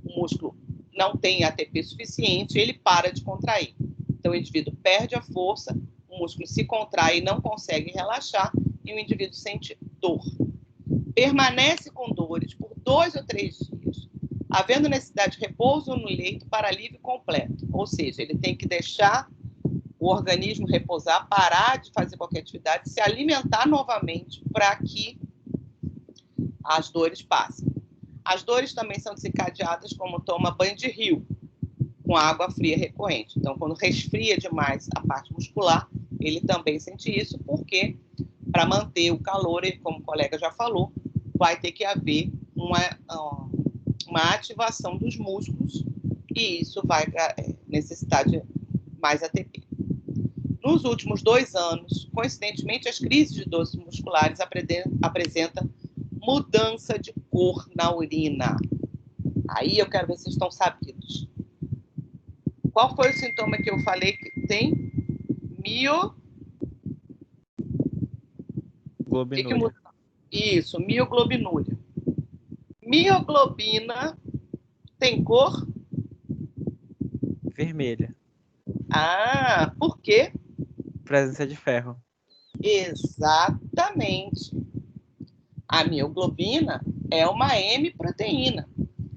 O músculo não tem ATP suficiente, ele para de contrair. Então, o indivíduo perde a força, o músculo se contrai e não consegue relaxar, e o indivíduo sente dor. Permanece com dores por 2 ou 3 dias, havendo necessidade de repouso no leito para alívio completo. Ou seja, ele tem que deixar o organismo repousar, parar de fazer qualquer atividade, se alimentar novamente para que as dores passem. As dores também são desencadeadas como toma banho de rio, com água fria recorrente. Então, quando resfria demais a parte muscular, ele também sente isso, porque para manter o calor, ele, como o colega já falou, vai ter que haver uma ativação dos músculos e isso vai necessitar de mais ATP. Nos últimos 2 anos, coincidentemente, as crises de dores musculares apresentam mudança de cor na urina. Aí eu quero ver se vocês estão sabidos. Qual foi o sintoma que eu falei que tem? Globinúria. Isso, mioglobinúria. Mioglobina tem cor? Vermelha. Ah, por quê? Presença de ferro. Exatamente. A mioglobina é uma M-proteína.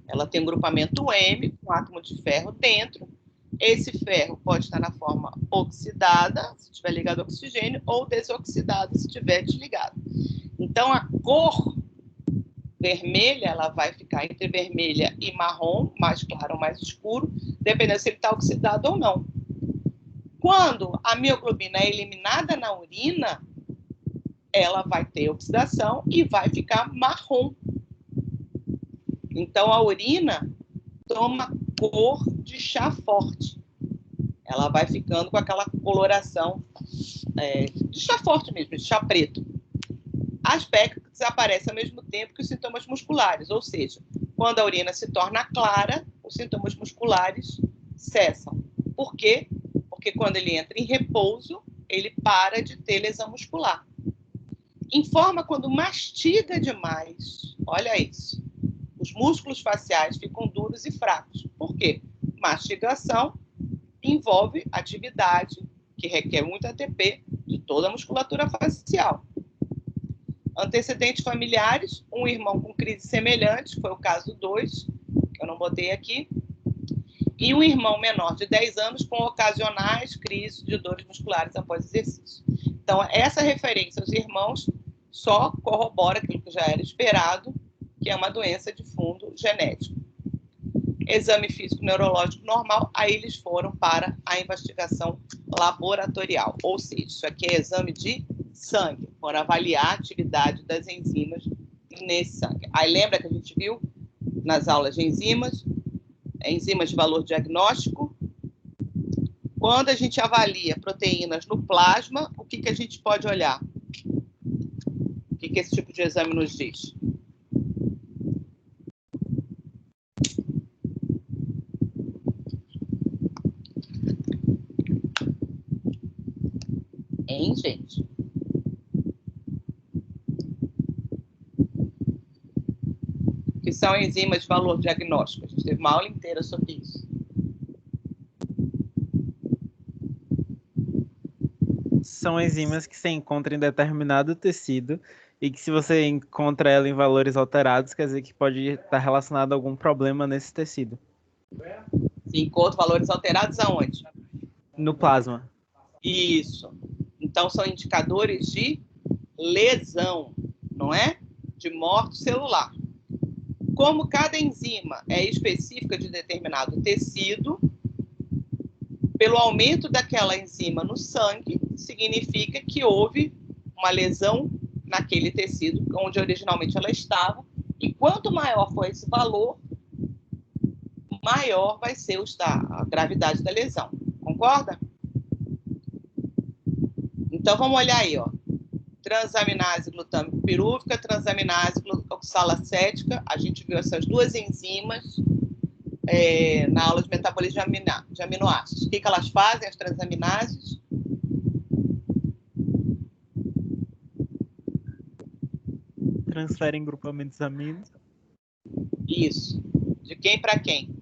Ela tem um grupamento M, com átomo de ferro dentro. Esse ferro pode estar na forma oxidada, se estiver ligado ao oxigênio, ou desoxidado, se estiver desligado. Então, a cor vermelha, ela vai ficar entre vermelha e marrom, mais claro ou mais escuro, dependendo se ele está oxidado ou não. Quando a mioglobina é eliminada na urina, ela vai ter oxidação e vai ficar marrom. Então, a urina toma cor de chá forte. Ela vai ficando com aquela coloração de chá forte mesmo, de chá preto. Aspecto que desaparece ao mesmo tempo que os sintomas musculares, ou seja, quando a urina se torna clara, os sintomas musculares cessam. Por quê? Porque quando ele entra em repouso, ele para de ter lesão muscular. Informa quando mastiga demais. Olha isso. Os músculos faciais ficam duros e fracos. Por quê? Mastigação envolve atividade que requer muito ATP de toda a musculatura facial. Antecedentes familiares, um irmão com crise semelhante, foi o caso 2, que eu não botei aqui, e um irmão menor de 10 anos com ocasionais crises de dores musculares após exercício. Então, essa referência aos irmãos só corrobora aquilo que já era esperado, que é uma doença de fundo genético. Exame físico neurológico normal, aí eles foram para a investigação laboratorial, ou seja, isso aqui é exame de sangue, para avaliar a atividade das enzimas nesse sangue. Aí lembra que a gente viu nas aulas de enzimas de valor diagnóstico? Quando a gente avalia proteínas no plasma, o que a gente pode olhar? O que esse tipo de exame nos diz? Hein, gente? Que são enzimas de valor diagnóstico. A gente teve uma aula inteira sobre isso. São enzimas que se encontram em determinado tecido e que, se você encontra ela em valores alterados, quer dizer que pode estar relacionado a algum problema nesse tecido. Se encontra valores alterados aonde? No plasma. Isso. Então, são indicadores de lesão, não é? De morte celular. Como cada enzima é específica de determinado tecido, pelo aumento daquela enzima no sangue, significa que houve uma lesão naquele tecido onde originalmente ela estava, e quanto maior for esse valor, maior vai ser a gravidade da lesão. Concorda? Então, vamos olhar aí, ó. Transaminase glutâmico pirúvica, transaminase oxalacética. A gente viu essas duas enzimas na aula de metabolismo de aminoácidos. O que elas fazem, as transaminases? Transferem grupamentos aminos. Isso. De quem para quem?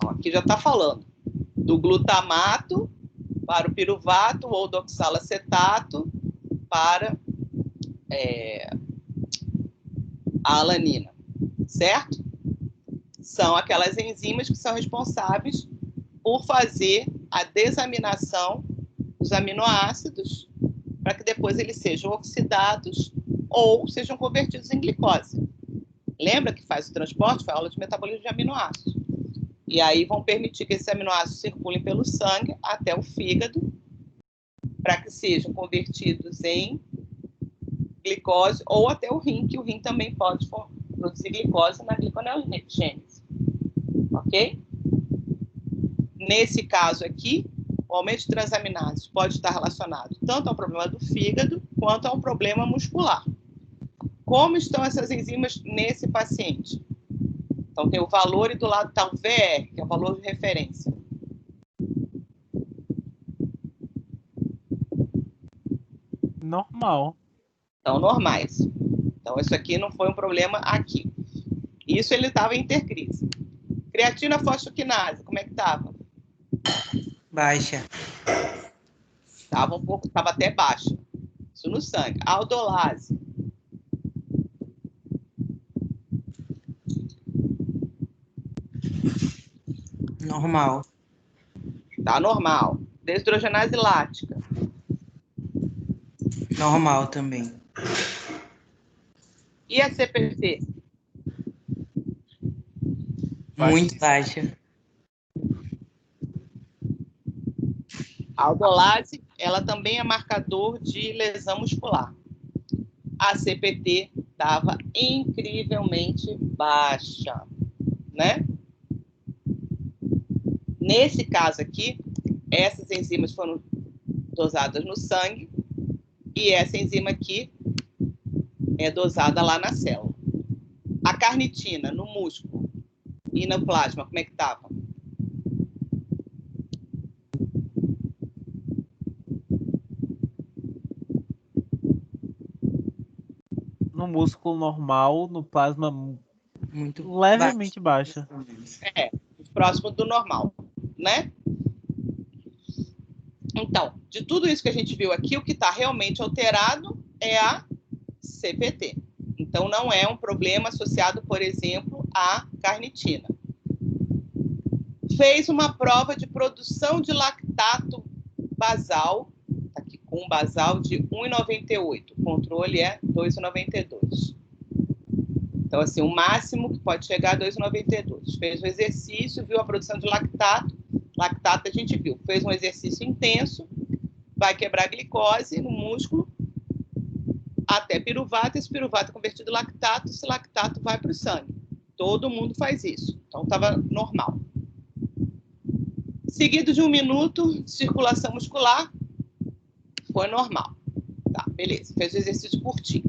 Aqui já está falando do glutamato para o piruvato ou do oxalacetato para a alanina, certo? São aquelas enzimas que são responsáveis por fazer a desaminação dos aminoácidos para que depois eles sejam oxidados ou sejam convertidos em glicose. Lembra que faz o transporte? Foi a aula de metabolismo de aminoácidos. E aí vão permitir que esses aminoácidos circulem pelo sangue até o fígado para que sejam convertidos em glicose ou até o rim, que o rim também pode produzir glicose na gliconeogênese. Ok? Nesse caso aqui, o aumento de transaminases pode estar relacionado tanto ao problema do fígado quanto a um problema muscular. Como estão essas enzimas nesse paciente? Então, tem o valor e do lado está o VR, que é o valor de referência. Normal. Então, normais. Então, isso aqui não foi um problema aqui. Isso ele estava em intercrise. Creatina fosfoquinase, como é que estava? Baixa. Estava até baixa. Isso no sangue. Aldolase. Normal. Está normal. Deshidrogenase lática. Normal também. E a CPC? Muito baixa. A aldolase, ela também é marcador de lesão muscular. A CPT estava incrivelmente baixa, né? Nesse caso aqui, essas enzimas foram dosadas no sangue e essa enzima aqui é dosada lá na célula. A carnitina no músculo e no plasma, como é que estava? No músculo normal, no plasma Muito levemente baixa. Próximo do normal, né? Então, de tudo isso que a gente viu aqui, o que está realmente alterado é a CPT. Então, não é um problema associado, por exemplo, à carnitina. Fez uma prova de produção de lactato basal, tá aqui com um basal de 1,98. O controle é 2,92. Então, assim, o máximo que pode chegar a 2,92. Fez o exercício, viu a produção de lactato. Lactato a gente viu. Fez um exercício intenso, vai quebrar a glicose no músculo, até piruvato. Esse piruvato é convertido em lactato, esse lactato vai para o sangue. Todo mundo faz isso. Então, estava normal. Seguido de 1 minuto de circulação muscular, foi normal. Tá, beleza. Fez o exercício curtinho.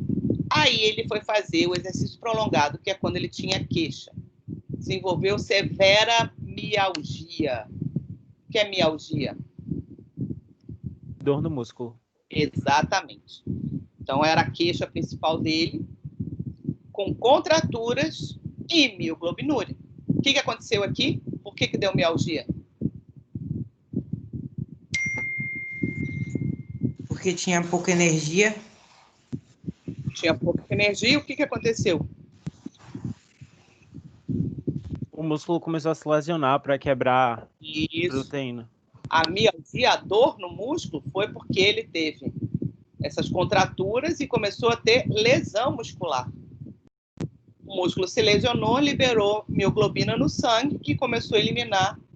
Aí ele foi fazer o exercício prolongado, que é quando ele tinha queixa. Desenvolveu severa mialgia. O que é mialgia? Dor no músculo. Exatamente. Então, era a queixa principal dele, com contraturas e mioglobinuria. O que aconteceu aqui? Por que deu mialgia? Porque tinha pouca energia. Tinha pouca energia. O que aconteceu? O músculo começou a se lesionar para quebrar Isso. proteína. A mialgia, a dor no músculo, foi porque ele teve essas contraturas e começou a ter lesão muscular. O músculo se lesionou, liberou mioglobina no sangue e começou a eliminar